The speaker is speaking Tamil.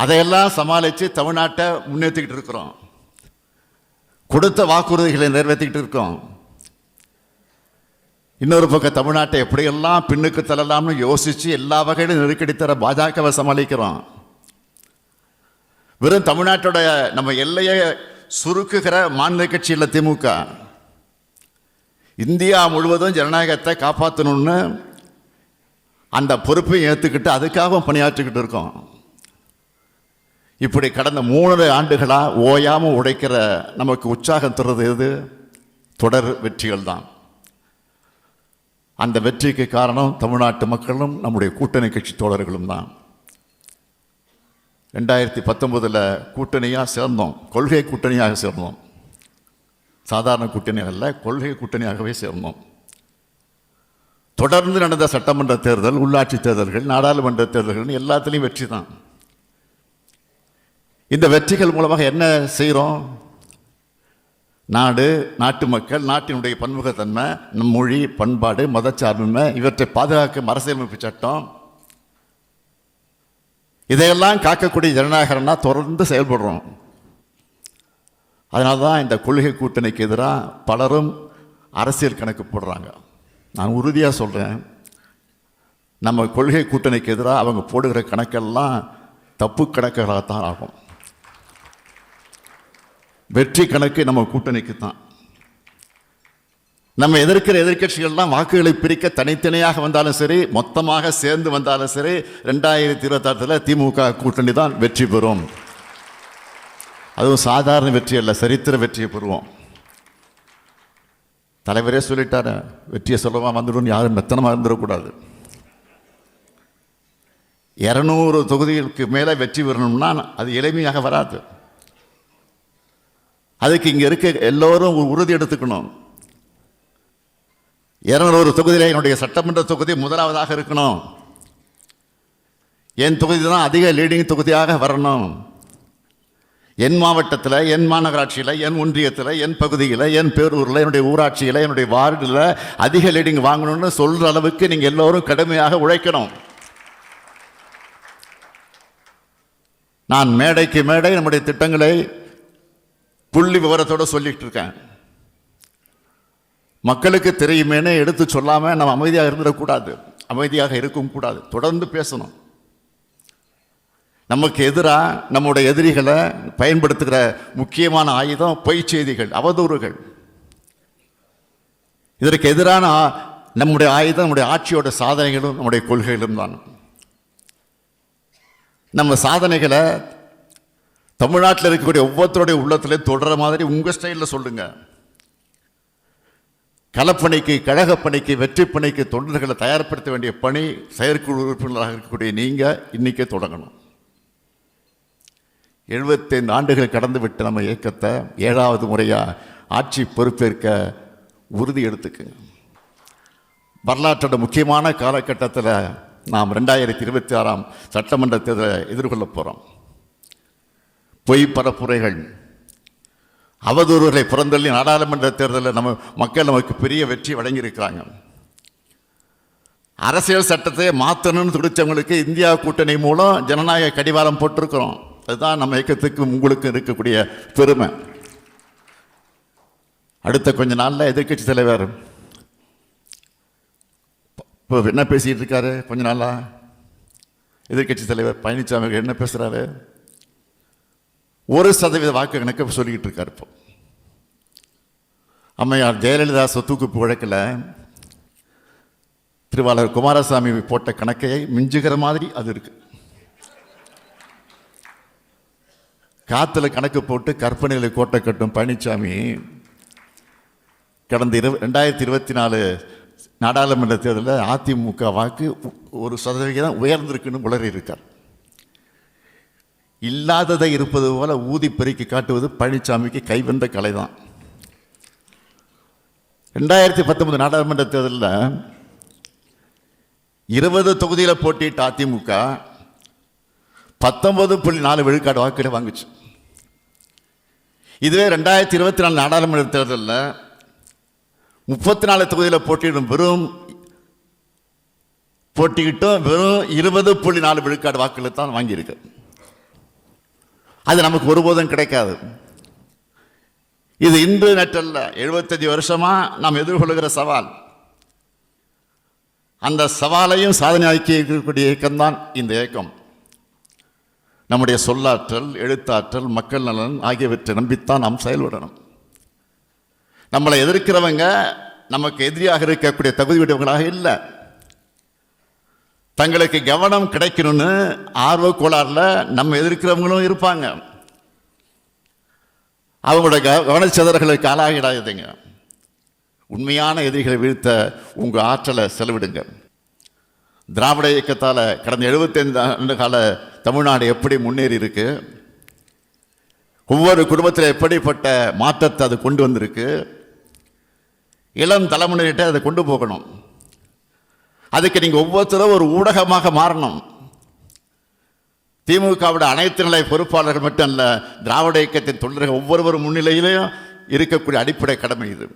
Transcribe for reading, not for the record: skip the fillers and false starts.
அதையெல்லாம் சமாளித்து தமிழ்நாட்டை முன்னேற்றிக்கிட்டு இருக்கிறோம். கொடுத்த வாக்குறுதிகளை நிறைவேற்றிக்கிட்டு இருக்கோம். இன்னொரு பக்கம் தமிழ்நாட்டை எப்படியெல்லாம் பின்னுக்கு தள்ளலாம்னு யோசித்து எல்லா வகையிலும் நெருக்கடி தர பாஜகவை சமாளிக்கிறோம். வெறும் தமிழ்நாட்டோட நம்ம எல்லையை சுருக்குகிற மாநில கட்சி இல்லை திமுக. இந்தியா முழுவதும் ஜனநாயகத்தை காப்பாற்றணும்னு அந்த பொறுப்பையும் ஏற்றுக்கிட்டு அதுக்காக பணியாற்றிக்கிட்டு இருக்கோம். இப்படி கடந்த 3 ஆண்டுகளாக ஓயாமல் உழைக்கிற நமக்கு உற்சாகம் தருவது எது? தொடர் வெற்றிகள் தான். அந்த வெற்றிக்கு காரணம் தமிழ்நாட்டு மக்களும் நம்முடைய கூட்டணி கட்சி தோழர்களும் தான். 2019 கூட்டணியாக சேர்ந்தோம், கொள்கை கூட்டணியாக சேர்ந்தோம். சாதாரண கூட்டணியாக அல்ல, கொள்கை கூட்டணியாகவே சேர்ந்தோம். தொடர்ந்து நடந்த சட்டமன்ற தேர்தல், உள்ளாட்சி தேர்தல்கள், நாடாளுமன்ற தேர்தல்கள் எல்லாத்துலேயும் வெற்றி தான். இந்த வெற்றிகள் மூலமாக என்ன செய்கிறோம்? நாடு, நாட்டு மக்கள், நாட்டினுடைய பன்முகத்தன்மை, நம் மொழி, பண்பாடு, மதச்சார்பின்மை இவற்றை பாதுகாக்கும் அரசியலமைப்பு சட்டம், இதையெல்லாம் காக்கக்கூடிய ஜனநாயகம்னா தொடர்ந்து செயல்படுறோம். அதனால தான் இந்த கொள்கை கூட்டணிக்கு எதிராக பலரும் அரசியல் கணக்கு போடுறாங்க. நான் உறுதியாக சொல்கிறேன், நம்ம கொள்கை கூட்டணிக்கு எதிராக அவங்க போடுகிற கணக்கெல்லாம் தப்பு கணக்குகளாகத்தான் ஆகும். வெற்றி கணக்கு நம்ம கூட்டணிக்கு தான். நம்ம எதிர்க்கிற எதிர்கட்சிகள்லாம் வாக்குகளை பிரிக்க தனித்தனியாக வந்தாலும் சரி, மொத்தமாக சேர்ந்து வந்தாலும் சரி, 2026 திமுக கூட்டணி தான் வெற்றி பெறும். அதுவும் சாதாரண வெற்றி அல்ல, சரித்திர வெற்றியை பெறுவோம். தலைவரே சொல்லிட்டாரு, வெற்றியை சொல்லவா வந்துடும், யாரும் மெத்தனமாக இருந்துடக்கூடாது. 200 தொகுதிகளுக்கு மேலே வெற்றி பெறணும்னா அது எளிமையாக வராது. அதுக்கு இங்கே இருக்க எல்லோரும் உறுதி எடுத்துக்கணும். 200 தொகுதியில் என்னுடைய சட்டமன்ற தொகுதி முதலாவதாக இருக்கணும். என் தொகுதி தான் அதிக லீடிங் தொகுதியாக வரணும். என் மாவட்டத்தில், என் மாநகராட்சியில், என் ஒன்றியத்தில், என் பகுதியில், என் பேரூரில், என்னுடைய ஊராட்சியில், என்னுடைய வார்டில் அதிக லீடிங் வாங்கணும்னு சொல்கிற அளவுக்கு நீங்கள் எல்லோரும் கடுமையாக உழைக்கணும். நான் மேடைக்கு மேடை நம்முடைய திட்டங்களை புள்ளி விவரத்தோடு சொல்லிட்டு இருக்கேன். மக்களுக்கு தெரியுமேனே எடுத்து சொல்லாமல் நம்ம அமைதியாக இருந்துடக்கூடாது, அமைதியாக இருக்கவும் கூடாது, தொடர்ந்து பேசணும். நமக்கு எதிராக நம்முடைய எதிரிகளை பயன்படுத்துகிற முக்கியமான ஆயுதம் பொய் செய்திகள், அவதூறுகள். இதற்கு எதிரான நம்முடைய ஆயுதம் நம்முடைய ஆட்சியோட சாதனைகளும் நம்முடைய கொள்கைகளும் தான். நம்ம சாதனைகளை தமிழ்நாட்டில் இருக்கக்கூடிய ஒவ்வொருத்தருடைய உள்ளத்திலே தொடர மாதிரி உங்கள் ஸ்டைலில் சொல்லுங்க. களப்பணிக்கு, கழகப்பணிக்கு, வெற்றி பணிக்கு தொண்டர்களை தயார்படுத்த வேண்டிய பணி செயற்குழு உறுப்பினராக இருக்கக்கூடிய நீங்கள் இன்றைக்கே தொடங்கணும். 75 ஆண்டுகள் கடந்து விட்டு நம்ம இயக்கத்தை 7வது முறையாக ஆட்சி பொறுப்பேற்க உறுதி எடுத்துக்குங்க. வரலாற்றோட முக்கியமான காலகட்டத்தில் நாம் 2026 சட்டமன்ற தேர்தலை எதிர்கொள்ள போகிறோம். பொய் பரப்புரைகள், அவதூறுகளை புறந்தள்ளி நாடாளுமன்ற தேர்தலில் நம்ம மக்கள் நமக்கு பெரிய வெற்றி வழங்கியிருக்கிறாங்க. அரசியல் சட்டத்தை மாற்றணும்னு துடிச்சவங்களுக்கு இந்தியா கூட்டணி மூலம் ஜனநாயக கடிவாளம் போட்டிருக்கிறோம். அதுதான் நம்ம இயக்கத்துக்கு உங்களுக்கு இருக்கக்கூடிய பெருமை. அடுத்த கொஞ்ச நாளில் எதிர்கட்சி தலைவர் இப்போ என்ன பேசிகிட்டு இருக்காரு? கொஞ்ச நாளாக எதிர்கட்சி தலைவர் பழனிசாமி என்ன பேசுகிறாரு? 1% வாக்கு கணக்கு சொல்லிக்கிட்டு இருக்கார். இப்போ அம்மையார் ஜெயலலிதா சொத்துக்குப்பு வழக்கில் திருவாளர் குமாரசாமி போட்ட கணக்கை மிஞ்சுகிற மாதிரி அது இருக்கு. காத்துல கணக்கு போட்டு கற்பனைகளை கோட்டை கட்டும் பழனிசாமி கடந்த 2024 நாடாளுமன்ற தேர்தலில் அதிமுக வாக்கு 1% உயர்ந்திருக்குன்னு உளறி இருக்கார். இல்லாததை இருப்பது போல ஊதி பெருக்கி காட்டுவது பழனிசாமிக்கு கைவந்த கலை தான். 2019 நாடாளுமன்ற தேர்தலில் 20 தொகுதியில் போட்டியிட்ட அதிமுக 19.4 விழுக்காடு வாக்குகளை வாங்குச்சு. இதுவே 2024 நாடாளுமன்ற தேர்தலில் 34 தொகுதியில் போட்டியிட்டும் வெறும் 20.4 விழுக்காடு வாக்குகளை தான் வாங்கியிருக்கு. அது நமக்கு ஒருபோதும் கிடைக்காது. இது இன்று நேற்றல்ல, 75 வருஷமா நாம் எதிர்கொள்கிற சவால். அந்த சவாலையும் சாதனையாக்கி இருக்கக்கூடிய இயக்கம்தான் இந்த இயக்கம். நம்முடைய சொல்லாற்றல், எழுத்தாற்றல், மக்கள் நலன் ஆகியவற்றை நம்பித்தான் நாம் செயல்படணும். நம்மளை எதிர்க்கிறவங்க நமக்கு எதிரியாக இருக்கக்கூடிய தகுதியுடையவங்களாக இல்லை. தங்களுக்கு கவனம் கிடைக்கணும்னு ஆர்வ கோளாறுல நம்ம எதிர்க்கிறவங்களும் இருப்பாங்க. அவங்களோட கவனச்சிதறல்களுக்கு ஆளாகிடாதுங்க. உண்மையான எதிரிகளை வீழ்த்த உங்கள் ஆற்றலை செலவிடுங்க. திராவிட இயக்கத்தால் கடந்த 75 ஆண்டு கால தமிழ்நாடு எப்படி முன்னேறி இருக்கு, ஒவ்வொரு குடும்பத்தில் எப்படிப்பட்ட மாற்றத்தை அது கொண்டு வந்திருக்கு, இளம் தலைமுறையிட்ட அதை கொண்டு போகணும். அதுக்கு நீங்கள் ஒவ்வொருத்தரும் ஒரு ஊடகமாக மாறணும். திமுகவோட அனைத்து நிலை பொறுப்பாளர்கள் மட்டும் அல்ல, திராவிட இயக்கத்தின் தொண்டர்கள் ஒவ்வொருவரும் முன்னிலையிலையும் இருக்கக்கூடிய அடிப்படை கடமை இது.